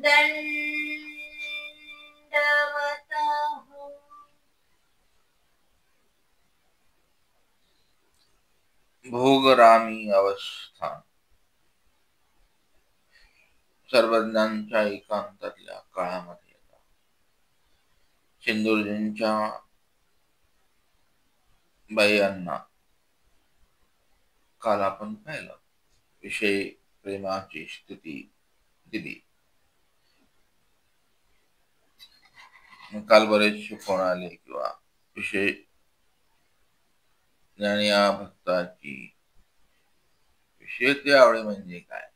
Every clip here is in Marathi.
दंडवतः। भोगरामी अवस्थान सर्वज्ञांच्या एकांतातल्या काळामध्ये येतात. सिंधुजींच्या बायांना काल आपण पाहिलं, विषय प्रेमाची स्थिती दिली. काल बरेच शिकवून आले किंवा विषय ज्ञानिया भक्ताची विषयत्व आवडे म्हणजे काय.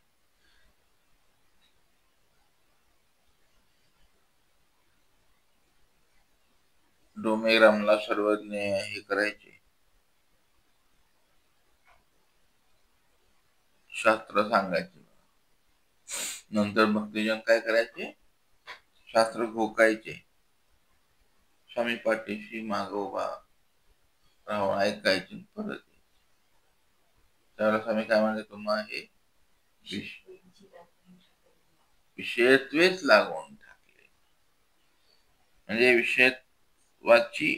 डोमेग्रामला सर्वज्ञ हे करायचे, शास्त्र सांगायचे. नंतर भक्तजन काय करायचे, शास्त्र घोकायचे. स्वामी पाठीशी मागोबा राहून ऐकायचे परत. त्यावेळेला स्वामी काय म्हणले, तुम्हाला हे विषयत्वेच लागून टाकले. म्हणजे विषयत्वाची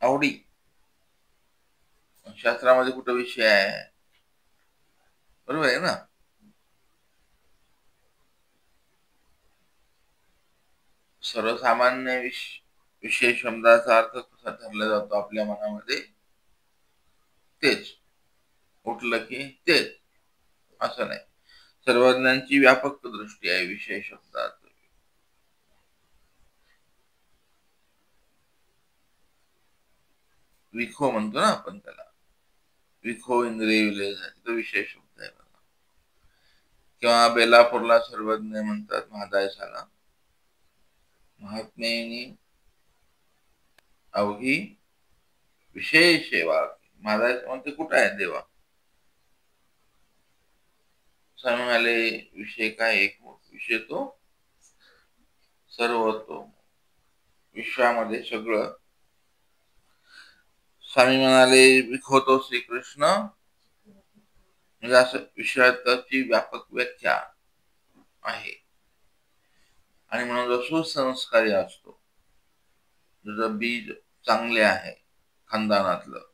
आवडी. शास्त्रामध्ये कुठं विषय आहे, बरोबर आहे ना. सर्वसामान्य विषय शब्दाचा अर्थ कसा ठरला जातो आपल्या मनामध्ये, तेच उठलं की तेच असं नाही. सर्वज्ञांची व्यापक दृष्टी आहे विषय शब्दात. विखो म्हणतो ना आपण त्याला, विखो इंद्रिय विलय झाली, तो विषय शब्द आहे. किंवा बेलापूरला सर्वज्ञ म्हणतात महादायसाला. महात्मेनी अवघी विषय सेवा. महादायस म्हणते कुठं आहे देवा. म्हणाले विषय काय, एक विषय तो सर्व, तो विश्वामध्ये सगळं. स्वामी म्हणाले विखोतो श्रीकृष्ण, म्हणजे असं विषयाची व्यापक व्याख्या आहे. आणि म्हणून जो सुसंस्कारी असतो, जसं बीज चांगले आहे खानदानातलं,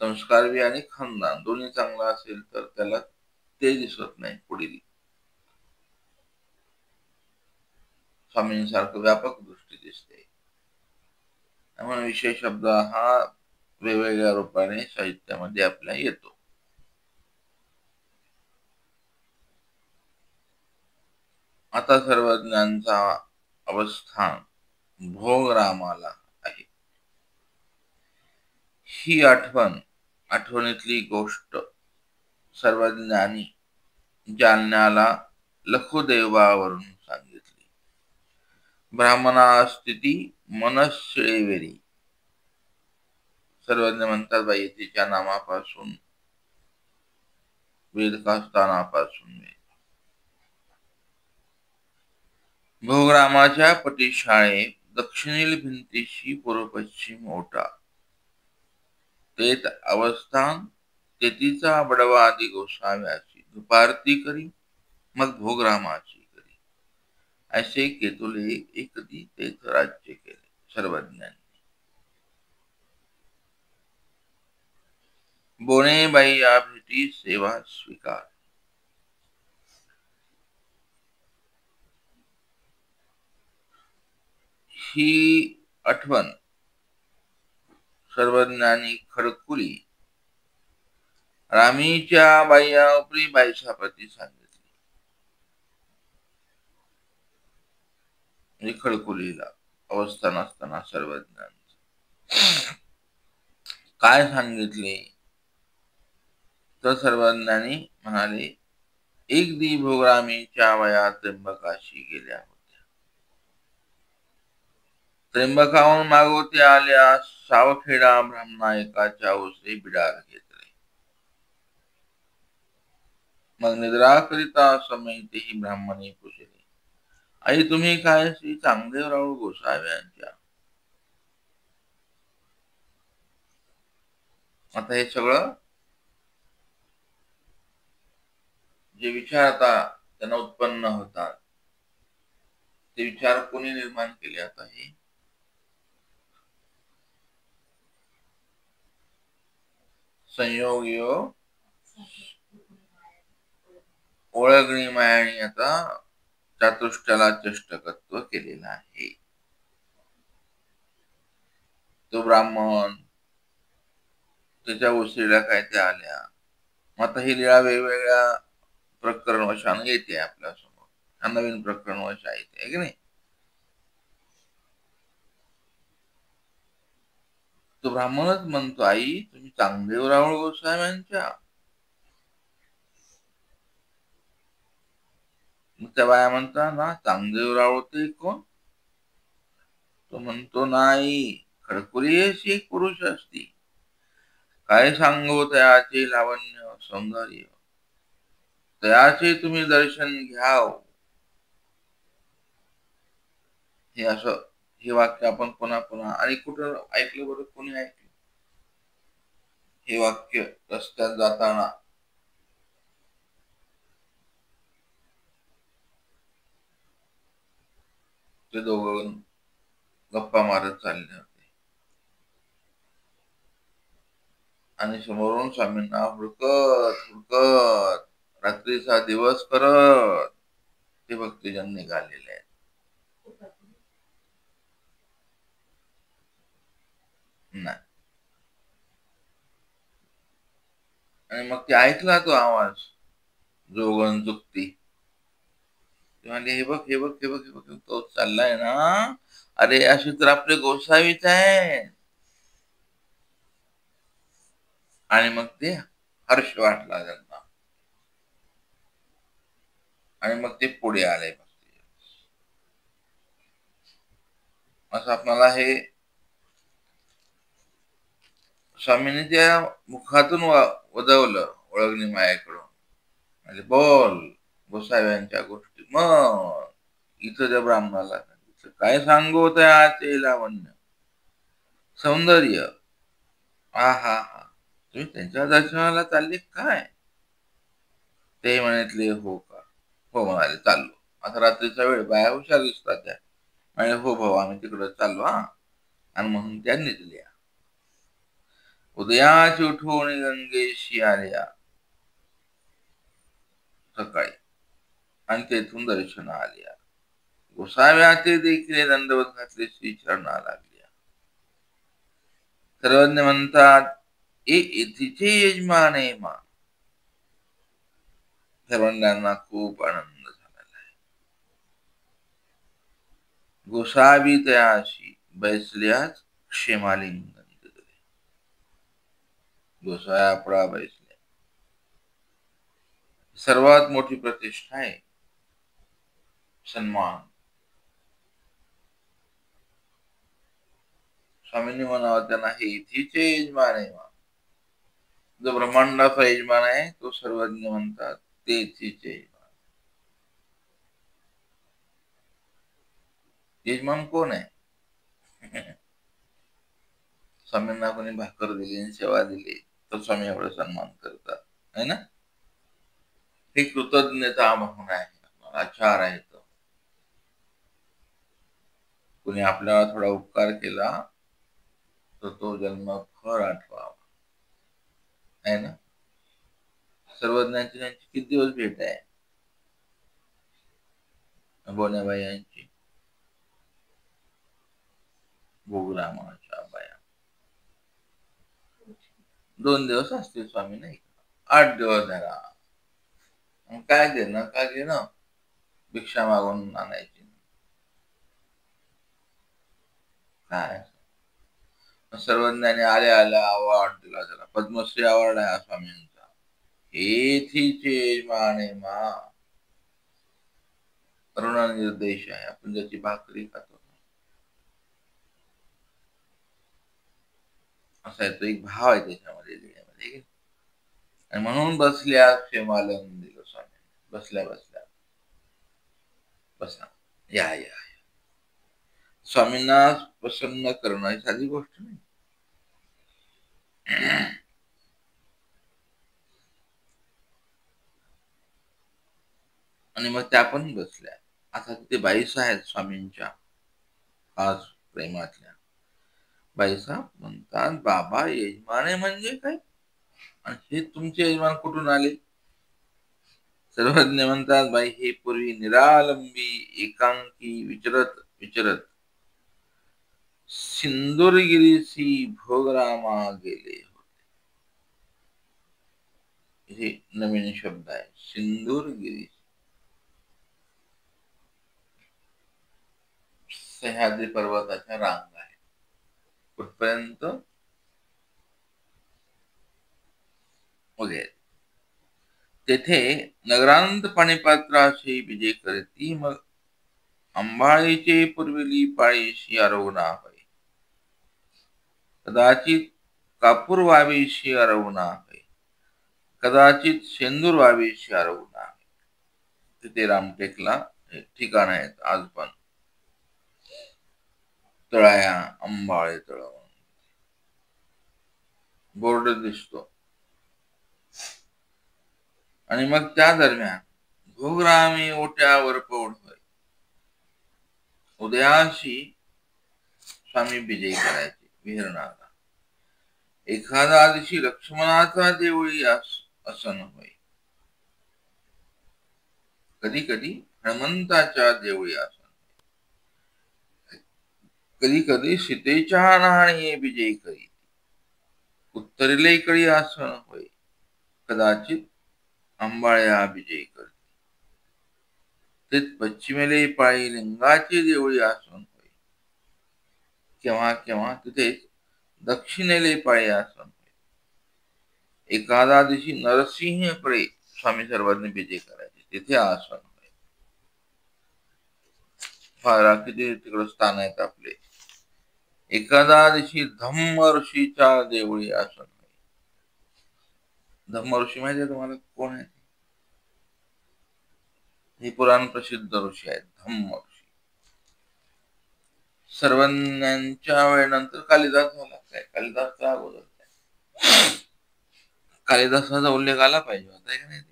संस्कार बी आणि खानदान दोन्ही चांगलं असेल तर त्याला ते दिसत नाही पुढील. स्वामींसारखं व्यापक दृष्टी दिसते. त्यामुळे विषय शब्द हा वेगवेगळ्या रूपाने साहित्यामध्ये आपल्या येतो. आता सर्वज्ञांचा अवस्थान भोगरामाला आहे. ही आठवणीतली गोष्ट सर्वज्ञानी जालन्याला लखुदेवावरून सांगितली. ब्राह्मणा स्थिती मनश्रेवेरी. सर्वज्ञ म्हणतात बाई तिच्या नामापासून वेदकास्थानापासून भोगरामाच्या पटीशाळे दक्षिणेल भिंतीशी पूर्व-पश्चिम ओटा. तेथ अवस्थान तेथीचा बडवा आदी गोसाव्याची दुपारती करी, मग भोगरामाची करी. असे केतुले एकदी तेथ राज्य केले सर्वज्ञांनी. बोनेबाई या भेटी सेवा स्वीकार. ही आठवण सर्वज्ञानी खडकुली रामीच्या बाह्या उपरी बाईसापती सांगितली. म्हणजे खडकुलीला अवस्थान असताना सर्वज्ञांचं काय सांगितले तर सर्वज्ञानी म्हणाले, एक दी भोगरामीच्या वयात त्र्यंबकाशी गेल्या होत्या. त्र्यंबकाहून मागोते आल्या सावखेडा ब्राह्मणा एकाच्या उसरे बिडार घेतले. मग निद्रा करिता समेतेही ब्राह्मणे पुजले. आई तुम्ही काय श्री चांगदेवराव गोसाव्यांच्या. आता हे सगळं जे विचार आता त्यांना उत्पन्न होतात ते विचार कोणी निर्माण केले आता हे संयोग योग ओळखणी मायाने आता चातुष्ट्याला चष्टकत्व केलेलं आहे. तो ब्राह्मण त्याच्या वशिला काय त्या आल्या. आता ही लीळा वेगवेगळ्या प्रकरण वशाने येते आपल्या समोर. हा नवीन प्रकरण वशा येते आहे की नाही. तो ब्राह्मणच म्हणतो आई तुम्ही चांगदेव रावळ गोसाव्यांच्या. मग त्या बाया म्हणता ना चांगदेव रावळ ते कोण. तो म्हणतो नाही खडकुली अशी एक पुरुष असती. काय सांगू तयाचे लावण्य सौंदर्य. तयाचे तुम्ही दर्शन घ्याव. हे असं हे वाक्य आपण पुन्हा पुन्हा आणि कुठं ऐकलं बरं कोणी ऐकलं हे वाक्य रस्त्यात जाताना. ते दोघं गप्पा मारत चालले होते आणि समोरून स्वामींना हुडकत हुडकत रात्रीचा दिवस करत ते भक्तजन निघालेले आहेत. नाही आणि मग ते ऐकला तो आवाज जोगण चुकती. ते म्हणले हे बघ हे बघ हे बघ हे बघ तो चाललाय ना. अरे अशी तर आपले गोसावीच आहे. आणि मग ते हर्ष वाटला त्यांना आणि मग ते पुढे आले. असं आपल्याला हे स्वामींनी त्या मुखातून वदवलं ओळखणी मायाकडून. म्हणजे बोल गोसाव्यांच्या गोष्टी. मग इथं त्या ब्राह्मणाला काय सांगू त्याचे लावण्य सौंदर्य. हा हा हा तुम्ही त्यांच्या दर्शनाला चालले काय. ते म्हणितले हो का. हो म्हणाले चाललो. आता रात्रीचा वेळ बाया हुशार दिसतात त्या. म्हणजे हो भाऊ आम्ही तिकडं चाललो हा. आणि म्हणून त्या निघल्या. उदयाची उठवून गंगेशी आल्या सकाळी आणि तेथून दर्शन आल्या. गोसाव्याचे देखील दंडवत घातले श्री चरणा लागल्या. सर्वज्ञ म्हणतात तिचे यजमान आहे मा. सर्वांना खूप आनंद झालेला आहे. गोसावी तयाशी बैसल्याच क्षेमालिंगन दिले. गोसाव्या आपळा बैसल्या. सर्वात मोठी प्रतिष्ठा आहे सन्मान. स्वामींनी म्हणावं त्यांना हे इथेचे यजमान आहे मा. जो ब्रह्मांडाचा यजमान आहे तो सर्वज्ञ म्हणतात ते इथेचे यजमान. यजमान कोण आहे. स्वामींना कोणी भाकर दिली आणि सेवा दिली तर स्वामी एवढा सन्मान करतात है ना. ही कृतज्ञता म्हणून आहे आचार आहे. तो कुणी आपल्याला थोडा उपकार केला तर तो जन्म फळ आठवावा आहे ना. सर्वज्ञांची त्यांची किती दिवस भेट आहे. बोण्याबाई यांची भोगरामाच्या बाया 2 दिवस असतील स्वामी नाही. 8 दिवस धरा. काय देणं काय घेणं भिक्षा मागून आणायची काय. सर्वज्ञाने आल्या आल्या अवॉर्ड दिला त्याला. पद्मश्री अवॉर्ड आहे स्वामींचा. हेथीचे यजमान मा. ऋणनिर्देश आहे. आपण ज्याची भाकरी खातो असा आहे तो एक भाव आहे त्याच्यामध्ये लिहिण्यामध्ये. आणि म्हणून बसल्या क्षेमालन दिलं स्वामी. बसल्या बसल्या बसा या या स्वामींना प्रसन्न करणं ही साधी गोष्ट नाही. आणि मग त्या पण बसल्या. आता तिथे बाईस आहेत स्वामींच्या खास प्रेमातल्या. बाईसाहेब म्हणतात, बाबा यजमाने म्हणजे काय, आणि हे तुमचे यजमान कुठून आले? सर्वज्ञ म्हणतात, बाई हे पूर्वी निरालंबी एकांकी विचरत विचरत सिंदूरगिरीसी भोगरामा गेले होते. हे नवीन शब्द आहे, सिंदूरगिरी. सह्याद्री पर्वताच्या रांग आहे कुठपर्यंत वगैरे. तेथे नगरांत पाणीपात्राशी विजय करती, मग अंबाळीचे पूर्विली पाळीशी आरोगणा होय. कदाचित कापूर वावीशी आरोगणा होय, कदाचित शेंदूर वावीशी आरोगणा होय. तिथे रामटेकला ठिकाण आहेत आज पण. तळाया अंबाळे तळ बोर्ड दिसतो. आणि मग त्या दरम्यान घोगरामी ओट्यावर पौढ होय. उदयाशी स्वामी विजय करायचे विहरणारा. एखादा दिवशी लक्ष्मणाचा देवळी आसन होय, कधी कधी हनुमंताच्या देवळी आसन, कधी कधी सीतेच्या न्हाणी विजय करी. उत्तरेला कळी आसन होय, कदाचित अंबाळ्या विजय करते. तेच पश्चिमेले पाळी लिंगाची देवळी आसन होय, केव्हा केव्हा तिथेच दक्षिणेले पाळी आसन होय. एखादा दिवशी नरसिंहकडे स्वामी सर्वांनी विजय करायचे, तिथे आसन होय. फार किती तिकडे स्थान आहेत आपले. एखादा दिवशी धम्म ऋषीच्या देवळी आसन होय. धम्म ऋषी माहिती आहे तुम्हाला कोण आहे? हे पुराण प्रसिद्ध ऋषी आहेत धम्म ऋषी. सर्वांच्या वेळेनंतर कालिदास झाला. काय कालिदासचा अगोदर कालिदासाचा उल्लेख आला पाहिजे होता का नाही?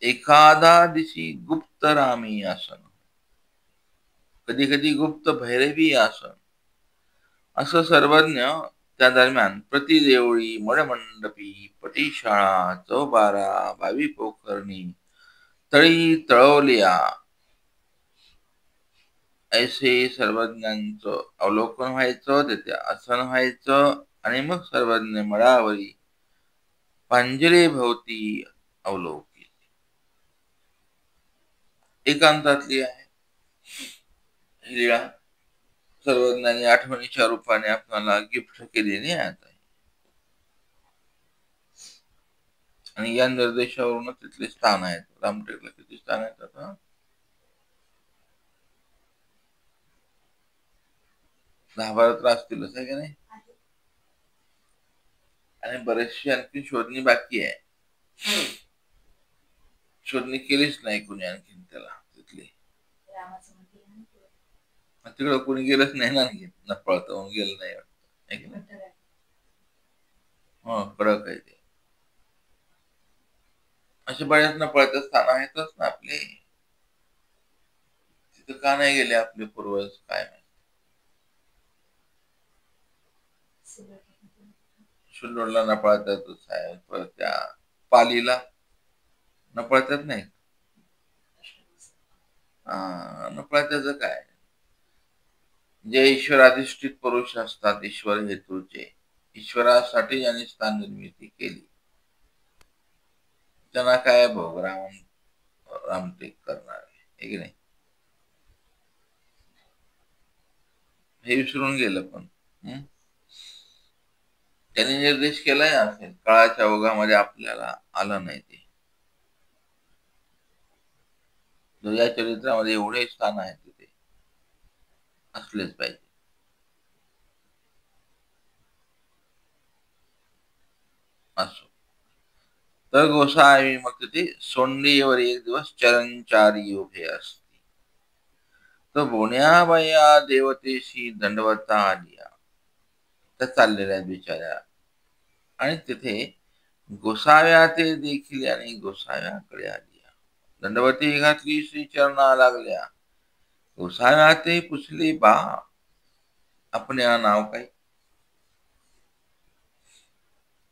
एखादा दिशी गुप्त रामी आसन, कधी कधी गुप्त भैरवी आसन. असं सर्वज्ञ त्या दरम्यान प्रतिदेवळी मडमंडपी पटीशाळा चौबारा बावी पोखरणी तळी तळवलिया ऐसे सर्वज्ञांचं अवलोकन व्हायचं, तेथे आसन व्हायचं. आणि मग सर्वज्ञ मळावरी पांजरे भोवती अवलोकी. एकांतातली आहे ही लीळा. सर्वज्ञांनी आठवणीच्या रूपाने आपल्याला गिफ्ट केलेली आहे. आणि या निर्देशावरून तिथले स्थान आहेत. रामटेकला किती स्थान आहेत आता? 10-12 तर असतीलच आहे की नाही. आणि बरेचशी आणखी शोधणी बाकी आहे. शोधणी केलीच नाही कुणी आणखीन त्याला तिथली. तिकडं कोणी गेलंच नाही ना, न पळता गेलं नाही. हो कडक आहे ते. असे बऱ्याच न पळता स्थान आहेतच ना आपले. तिथं का नाही गेले आपले पूर्वज काय माहिती. सुल्लोडला न पळतातच आहे, परत त्या पालीला न पळतात नाही. न पळताच काय, जे ईश्वराधिष्ठित पुरुष असतात, ईश्वर हेतूचे, ईश्वरासाठी ज्यांनी स्थान निर्मिती केली, त्यांना काय भोग रामटेक करणार आहे की नाही. हे विसरून गेलं. पण त्यांनी निर्देश केलाय असेल, काळाच्या ओघामध्ये आपल्याला आलं नाही ते. या चरित्रामध्ये एवढे स्थान आहेत, तिथे असलेच पाहिजे. असो तर गोसावी मग तिथे सोंडीवर एक दिवस चरणचारी उभे असते. तर बोण्याबाया देवतेशी दंडवता आलिया. त्या चाललेल्या बिचाऱ्या आणि तिथे गोसाव्या ते देखील आणि गोसाव्याकडे आलिया. दंडवती घातली श्रीचरणा लागल्या. गोसाव्या ते पुसले बा आपण या नाव काय.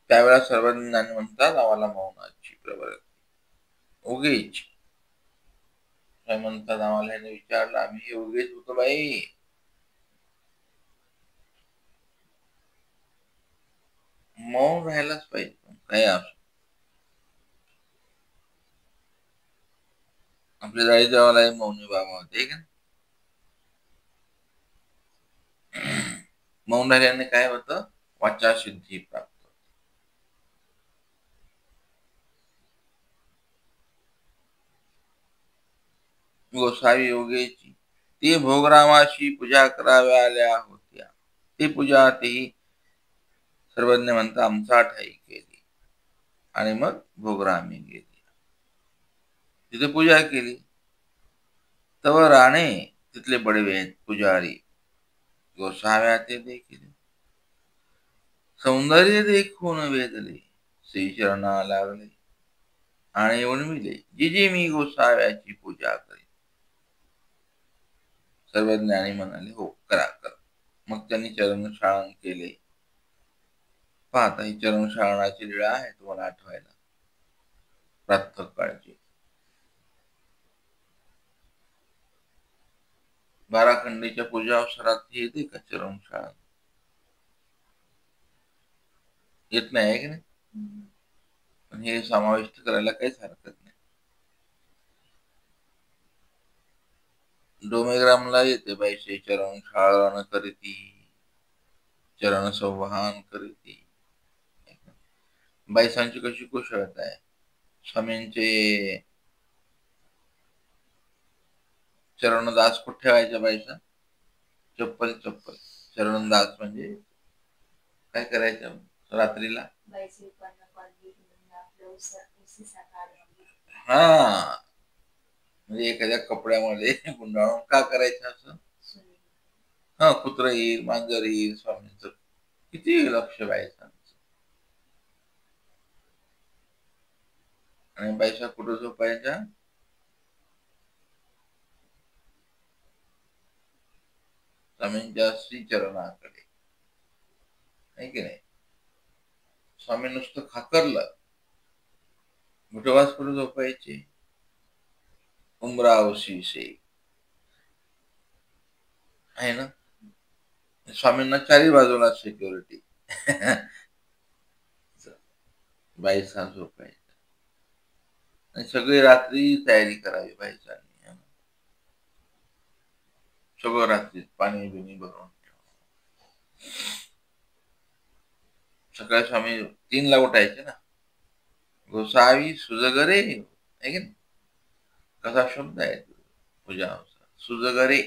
त्यावेळेला सर्वज्ञानी म्हणतात आम्हाला मौनाची प्रवृत्ती. उगीच काय म्हणतात आम्हाला ह्याने विचारलं आम्ही उगीच होतो बाई. मौन राहायलाच पाहिजे काय असो. आपल्या जाळी जेवायला मौनी बाबा होते का. मौन राहिल्याने काय होतं वाचा सिद्धी प्राप्त. गोसावी योगेची ते भोगरामाशी पूजा कराव्या आल्या होत्या. ती पूजा तेही सर्वज्ञ म्हणता आमचा ठाई केली आणि मग भोगरामी गेली. तिथे पूजा केली. तव राणे तिथले बडवे पुजारी गोसाव्या ते देखील सौंदर्य देखून वेदले श्रीचरणा लागले आणि उणविले जिजे मी गोसाव्याची पूजा करी. सर्वज्ञानी म्हणाले हो करा करा. मग त्यांनी चरणशाळन केले. पाहता ही चरणशाळनाची लीळा आहे तुम्हाला आठवायला प्रातः काळची. 12 खंडीच्या पूजा अवसरात येते का चरणशाळा. येत नाही आहे की नाही. पण हे समाविष्ट करायला काहीच हरकत नाही. डोमेग्रामला येते बाईचे चरण शाळन करीती चरण संवाहन करीती. बाईसांची कशी कुशळता आहे. स्वामींचे चरणदास कुठे ठेवायच्या बाईसा. चप्पल चप्पल चरणदास म्हणजे काय करायचं रात्रीला. हा म्हणजे एखाद्या कपड्यामध्ये गुंडाळून का करायचं असं. हा कुत्र येईल मांजर येईल स्वामींच किती लक्ष व्हायचं. आणि बाईसा कुठं झोपायच्या स्वामींच्या श्रीचरणाकडे आहे की नाही. स्वामी नुसतं खाकरलं मुठवास कुठं झोपायचे उमरावशी से आहे ना. स्वामींना चारी बाजूला सिक्युरिटी. बाईसा झोपायच्या आणि सगळी रात्री तयारी करावी बाईसांनी. सगळं रात्री पाणी बिणी भरून सकाळी स्वामी 3ला उठायचे ना. गोसावी सुजगरे आहे की नाही. कसा शब्द आहे पूजा सुजगरे.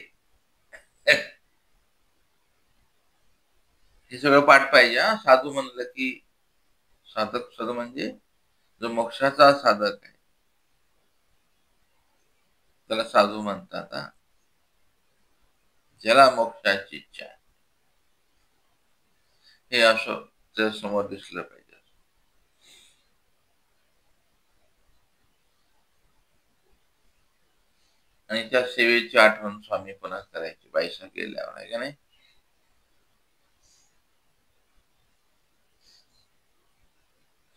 हे सगळं पाठ पाहिजे. साधू म्हणलं की साधक साधू म्हणजे जो मोक्षाचा साधक आहे त्याला साधू म्हणतात. ज्याला मोक्षाची इच्छा आहे हे असं त्या समोर दिसलं पाहिजे. आणि त्या सेवेची आठवण स्वामी पुन्हा करायची बाईसा गेल्यावर आहे का नाही.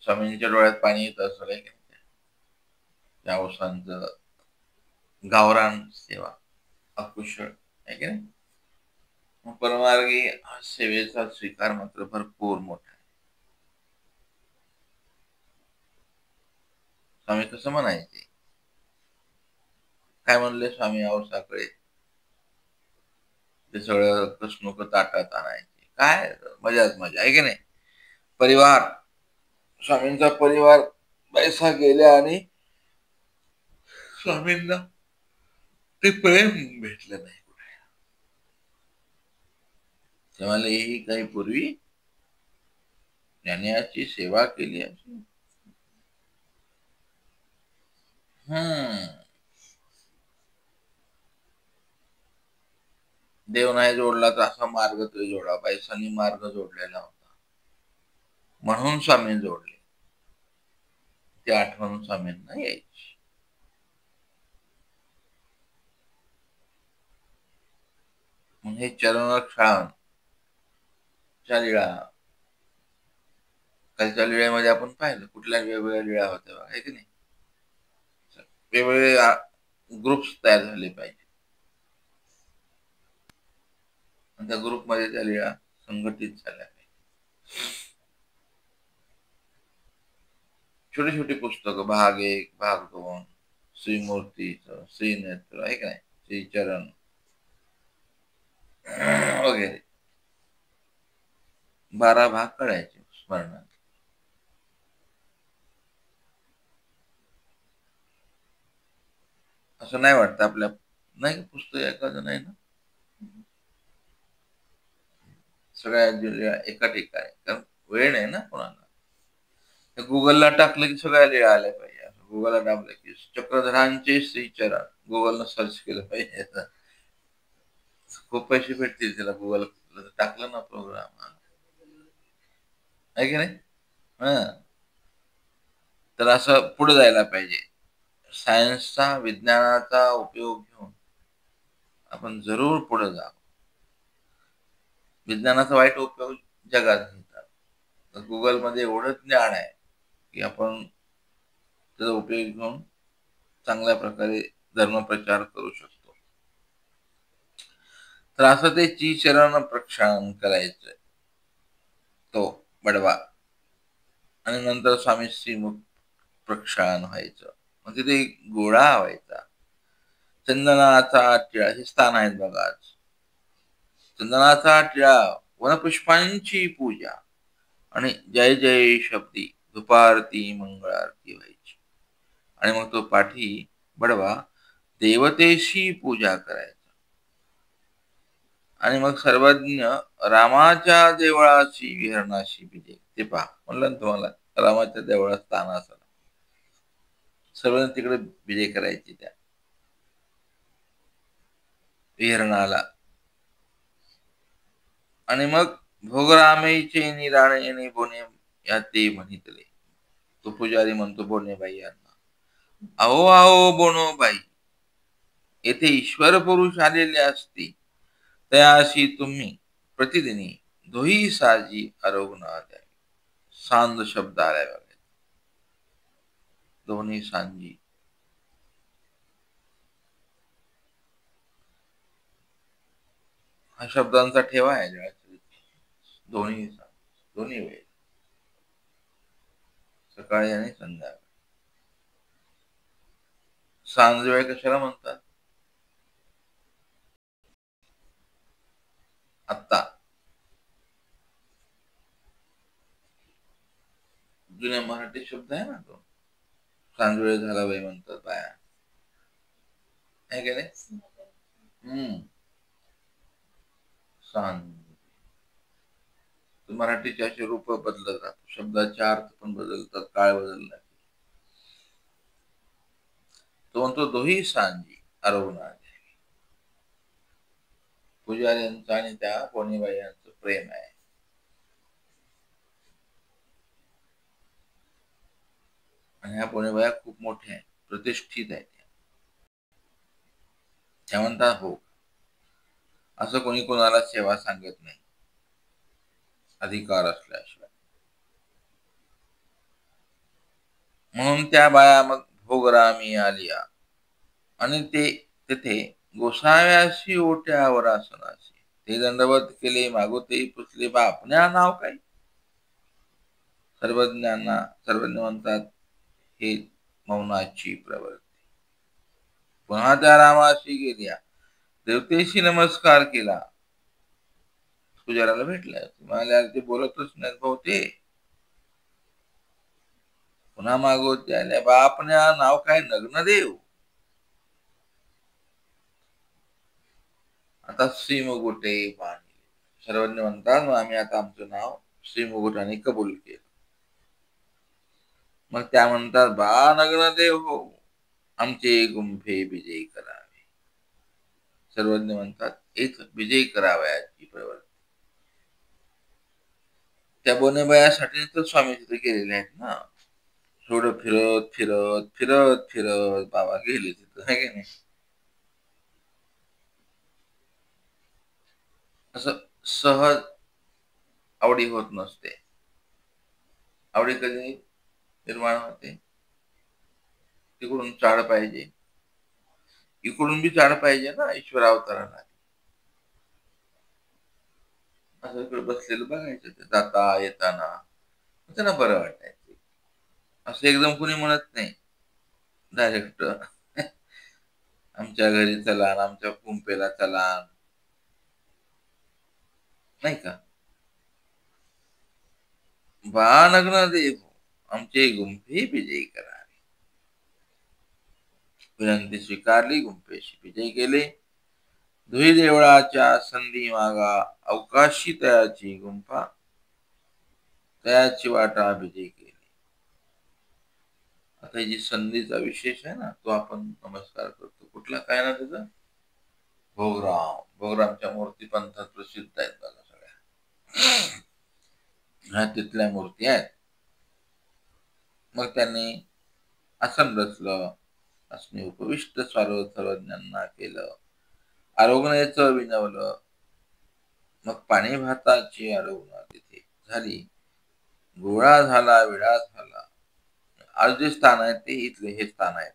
स्वामींच्या डोळ्यात पाणी येत असं आहे की नाही. त्या अवसांचं गावरान सेवा अकुशळ आहे की नाही. परमार्गी हा सेवेचा स्वीकार मात्र भरपूर मोठा आहे. स्वामी कसं म्हणायचे काय म्हणले स्वामी औसाकडे ते सगळं कसणूक ताटात आणायचे काय मजाच मजा आहे की नाही. परिवार स्वामींचा परिवार पैसा गेल्या आणि स्वामींना ते प्रेम भेटलं नाही कुठे. तेव्हा ही काही पूर्वी ज्ञानाची सेवा केली अशी. देव नाही जोडला तर असा मार्ग तो जोडा. बाईसांनी मार्ग जोडलेला होता. म्हणून स्वामी जोडले, ते आठवण स्वामींना यायची. हे चरणरक्षण लीळा कालच्या लीळेमध्ये आपण पाहिलं, कुठल्या वेगवेगळ्या लीळा होत्या बघा, आहे की नाही. वेगवेगळे ग्रुप्स तयार झाले पाहिजे आणि त्या ग्रुपमध्ये त्या लीळा संघटित झाल्या पाहिजे. छोटी छोटी पुस्तकं, भाग 1, भाग 2, श्रीमूर्तीचं, श्रीनेत्र, आहे का नाही, श्रीचरण वगैरे 12 भाग करायचे स्मरणात. असं नाही वाटतं आपल्या, नाही का, पुस्तक एखादं नाही ना, सगळ्या एका ठिकाणी, कारण वेळ नाही ना कोणाला. गुगलला टाकलं की सगळ्या लीळा आल्या पाहिजे. गुगलला टाकलं की चक्रधरांचे श्रीचरण, गुगलनं सर्च केलं पाहिजे. खूप पैसे भेटतील त्याला, गुगल टाकलं ना प्रोग्राम, आहे की नाही. हा, तर असं पुढे जायला पाहिजे. सायन्सचा, विज्ञानाचा उपयोग घेऊन आपण जरूर पुढे जावं. विज्ञानाचा वाईट उपयोग जगात घेतात. तर गुगलमध्ये एवढं ज्ञान आहे की आपण त्याचा उपयोग घेऊन चांगल्या प्रकारे धर्मप्रचार करू शकतो. तर असं ते चरण प्रक्षालन करायचं, तो बडवा, आणि नंतर स्वामी श्रीमुख प्रक्षालन व्हायचं. मग तिथे एक गोळा व्हायचा, चंदनाचा टिळा, हे स्थान आहेत बघा. चंदनाचा टिळा, वनपुष्पांची पूजा आणि जय जय शब्दी धुपारती मंगळारती व्हायची. आणि मग तो पाठी बडवा देवतेशी पूजा करायचा. आणि मग सर्वज्ञ रामाच्या देवळाची विहरणाशी विजय. ते पहा, म्हणलं ना तुम्हाला, रामाच्या देवळात स्थान असं सर्व तिकडे विजय करायची त्या विहरणाला. आणि मग भोगरामेचे निराणे बोने, या ते म्हणितले. तो पुजारी म्हणतो बोनेबाई यांना, अहो अहो बोनोबाई, येथे ईश्वर पुरुष आलेले असते, तयाशी तुम्ही प्रतिदिनी दोही साजी आरोग्य द्यावी. सांद शब्द आलाय बघा, दोन्ही सांजी. हा शब्दांचा ठेवा आहे, दोन्ही दोन्ही वेळ, सकाळी आणि संध्याकाळी. सांज वेळ कशाला म्हणतात? आत्ता जुन्या मराठी शब्द आहे ना तो, सांज वेळ झाला बाई म्हणतात बाया, आहे का नाही. सांज, मराठीचे असे रूप बदलत राहतात, शब्दाचे अर्थ पण बदलतात, काळ बदलला. तो म्हणतो दोही सांजी आरोग्य. पुजाऱ्यांचं आणि त्या पोनीबाई यांचं प्रेम आहे. आणि ह्या पोनीबाया खूप मोठ्या आहेत, प्रतिष्ठित आहेत. त्या म्हणतात हो, असं कोणी कोणाला सेवा सांगत नाही अधिकार असल्याशिवाय. म्हणून त्या बाया मग भोगरामी आलिया, आणि ते तेथे गोसाव्याशी ओट्यावर आसनाशी ते दंडवत केले, मागोते पुसले, बा आपल्या नाव काय. सर्वज्ञ म्हणतात हे मौनाची प्रवृत्ती. पुन्हा त्या रामाशी गेल्या, देवतेशी नमस्कार केला, पुजाराला भेटल्या, म्हणाल्या ते बोलतच नाहीत भाऊ ते. पुन्हा मागोते आल्या, बा आपल्या नाव काय, नग्नदेव. आता श्रीमुगुटे पाणी. सर्वज्ञ म्हणतात मग आम्ही आता आमचं नाव श्रीमुगुटाने कबूल केलं. मग त्या म्हणतात, बा नग्नदेव हो, आमचे गुंफे विजयी करावे. सर्वज्ञ म्हणतात एक विजयी करावयाची प्रवृत्ती. त्या बोनेबायासाठी तर स्वामी तिथे गेलेले आहेत ना. थोडं फिरत फिरत फिरत फिरत बाबा गेले तिथं, है की नाही. असं सहज आवडी होत नसते. आवडी कधी निर्माण होते, तिकडून चाड पाहिजे, इकडून बी चाड पाहिजे ना. ईश्वर अवताराला असं इकडे बसलेलं बघायचं, ते जाता येताना त्यांना बरं वाटायचं. असं एकदम कुणी म्हणत नाही डायरेक्ट आमच्या घरी चला, आमच्या कुंपेला चला, नाही का. बाळनग्न देव आमचे गुंफे विजयी करा, विनंती स्वीकारली, गुंफेशी विजय केले. धुई देवळाच्या संधी मागा अवकाशी तयाची गुंफा, तयाची वाटा विजय केली. आता ही जी संधीचा विशेष आहे ना, तो आपण नमस्कार करतो. कुठला काय ना त्याचा भोगराम. भोगरामच्या मूर्ती पंथात प्रसिद्ध आहेत बघा सगळ्या. ह्या तिथल्या मूर्ती आहेत. मग त्यांनी आसन रचलं, असणे उपविष्ट सर्वज्ञांना केलं, आरोग्याचं विनवलं. मग पाणी भाताची आरोग्य तिथे झाली, गोळा झाला, विडा झाला. आज जे स्थान आहे ते इथले हे स्थान आहे.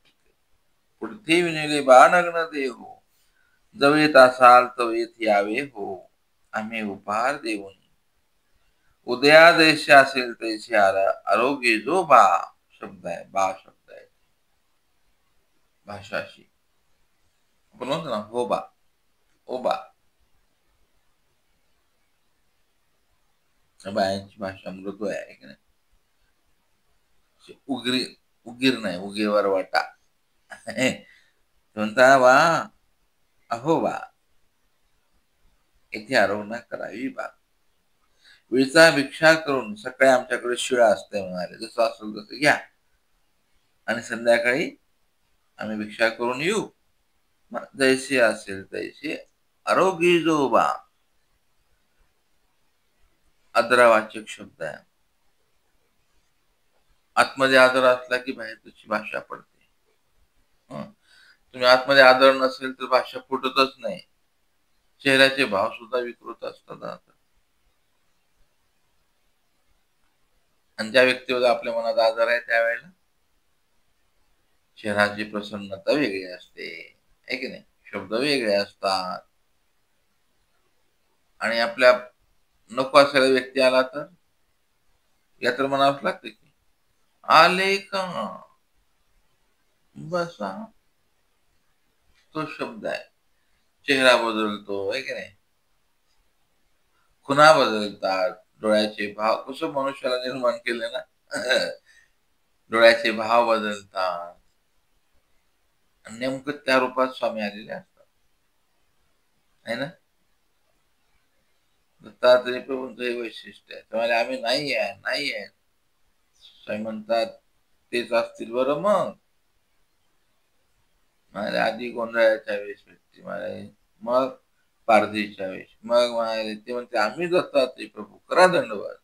पुढे विनवले बाळनग्न देव, जवळीत असाल तवळीत यावे हो, आम्ही उपहार देऊन. उदया देश असेल तैसे आरोग्य जो बा शब्द आहे, बा शब्द आहे भाषाशी. आपण म्हणतो ना हो बा, ओ बा. बायांची भाषा मृदू आहे की नाही. उगरी उगीर नाही, उगीवर वाटा म्हणता वा, अहो बा, येथे आरोग्य करावी बा. वेळचा भिक्षा करून सकाळी आमच्याकडे शिळा असते म्हणाले, जसं असेल तसं घ्या, आणि संध्याकाळी आम्ही भिक्षा करून येऊ. जैसे असेल तैसे आरोग्य जो बा, आदरावाचक शब्द आहे. आतमध्ये आदर असला की बाहेर त्याची भाषा पडते. तुम्ही आतमध्ये आदर नसेल तर भाषा फुटतच नाही. चेहऱ्याचे भाव सुद्धा विकृत असतात. आणि ज्या व्यक्तीवर आपल्या मनात आदर आहे त्यावेळेला चेहऱ्याची प्रसन्नता वेगळी असते, है की नाही. शब्द वेगळे असतात. आणि आपल्या नको असलेला व्यक्ती आला तर या तर म्हणावंच लागतं की आले का, बसा. तो शब्द आहे. चेहरा बदलतो, है की नाही. खुणा बदलतात, डोळ्याचे भाव कसं मनुष्याला निर्माण केले ना डोळ्याचे भाव बदलतात. आणि नेमकं त्या रूपात स्वामी आलेले असतात, है ना. दत्तात्रय प्रभूंचं हे वैशिष्ट्य आहे. त्यामुळे आम्ही नाही आहे, नाही आहे. स्वामी म्हणतात तेच असतील बरं मग. म्हणाले आधी गोंधळाच्या वेळेस भेटते म्हणाले, मग पारधीच्या वेळेस, मग म्हणाले ते म्हणते आम्ही दत्तात्रय प्रभू, करा दंडवत.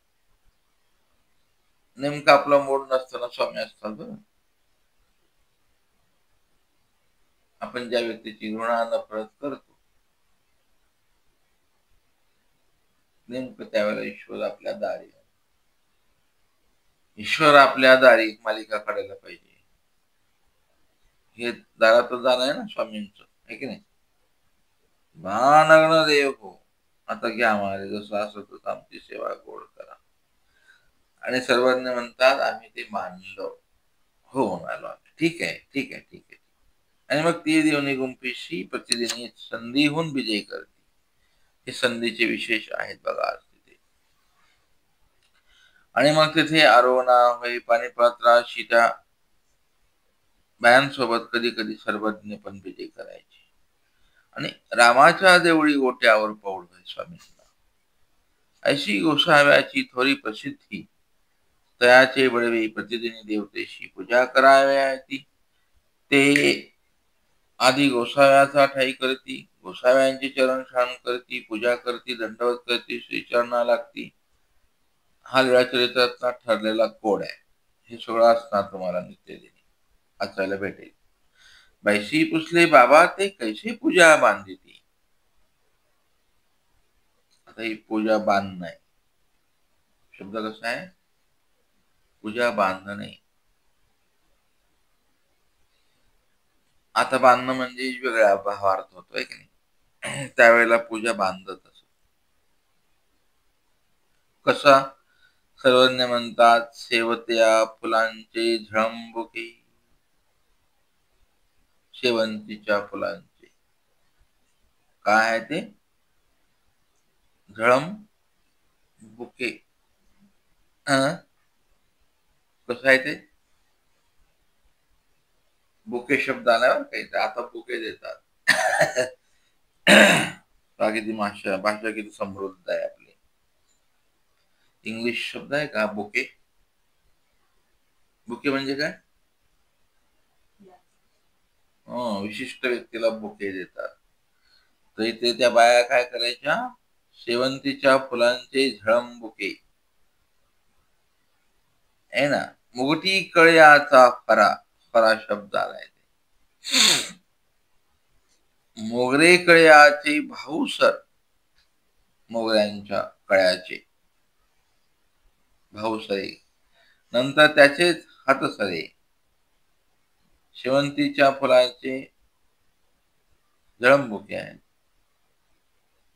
नेमका आपला मूड नसताना स्वामी असतात बरं. आपण ज्या व्यक्तीची घृणा नफरत करतो, नेमकं त्यावेळेला ईश्वर आपल्या दारी मालिका काढायला पाहिजे. हे दारातच जाणं आहे ना स्वामींचं, आहे की नाही. बाळनग्न देव हो, आता घ्या महाराज, जसं असं तसं आमची सेवा गोड करा. आणि सर्वज्ञ म्हणतात आम्ही ते मानलो, हो म्हणालो आम्ही, ठीक आहे, ठीक आहे, ठीक आहे. आणि मग ती देवनी गुंफेशी प्रतिदिनी संधीहून विजय करते. हे संधीचे विशेष आहेत बघा आज तिथे. आणि मग तिथे आरोना होई पानिपतला सीता बायांसोबत कधी कधी सर्वज्ञ पण विजय करायचे. आणि रामाच्या देवळी गोट्यावर पाऊल होय स्वामींना. अशी गोसाव्याची थोरी प्रसिद्धी, तयाचे बळवी प्रतिदिनी देवतेशी पूजा कराव्याची. ते आधी गोसाव्याचा ठाई करती, गोसाव्यांचे चरण शान करती, पूजा करती, दंडवत करती, श्रीचरणा लागती. हा लीळा चरित्राचा ठरलेला कोड आहे. हे सगळं असणार तुम्हाला नित्यदिनी वाचायला भेटेल. बैसी पुसले बाबा ते कैसे पूजा बांधिती. आता ही पूजा बांधणं आहे. शब्द कसा आहे? पूजा बांधणे. आता बांधणं म्हणजे वेगळा भावार्थ होतोय की नाही. त्यावेळेला पूजा बांधत असत. कसा? सर्वज्ञ म्हणतात सेवत्या फुलांचे झळंबुके. शेवंतीच्या फुलांचे काय आहे ते? झळंबुके. कसं आहे ते? बुके शब्द आल्यावर काही आता बुके देतात. किती भाषा किती समृद्ध आहे आपली. इंग्लिश शब्द आहे का बुके? बुके म्हणजे काय? विशिष्ट व्यक्तीला बुके देतात. तर इथे त्या बाया काय करायच्या? शेवंतीच्या फुलांचे झळंबुके आहे ना. मुगटी कळ्याचा फरा. फरा शब्द आलाय. मोगरे कळ्याचे भाऊसर. मोगऱ्यांच्या कळ्याचे भाऊसरे. नंतर त्याचेच हातसरे. शेवंतीच्या फुलाचे झळंबुके आहेत.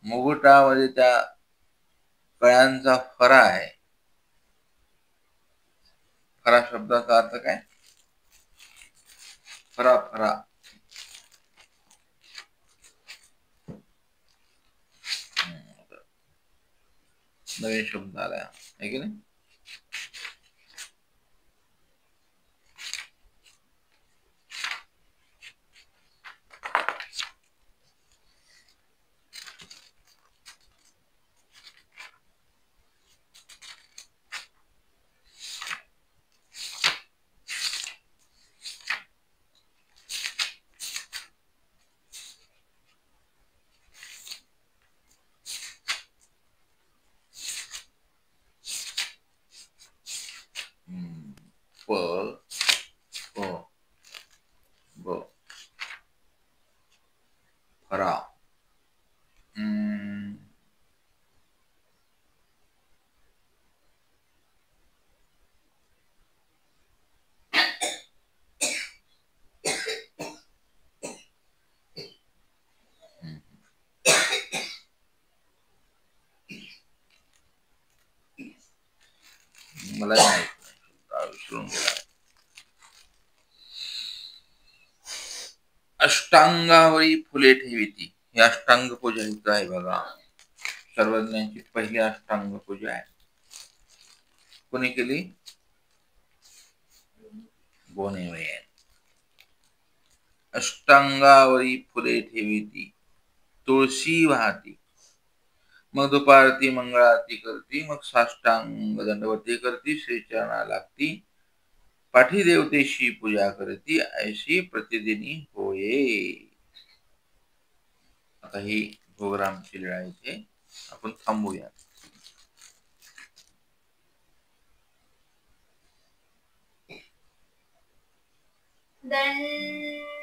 मुकुटामध्ये त्या कळ्यांचा फरा आहे. फरा शब्दाचा अर्थ काय? फरा फरा. नवीन शब्द आला आहे की नाही. प प ब फरा. मला विसरून गेला. अष्टांगावरी फुले ठेविती. ही अष्टांग पूजा इथं आहे बघा. सर्वज्ञांची पहिली अष्टांग पूजा आहे. कोणी केली? बोनेवळे. अष्टांगावरी फुले ठेविती तुळशी वाहती. मग दुपारती मंगळारती करती. मग साष्टांग दंडवती करती. श्रीचरणा लागती. पाठी देवतेशी पूजा करती. ऐशी प्रतिदिनी होये. आता ही भोगरामची लीळा इथे आपण थांबूया. दंडवत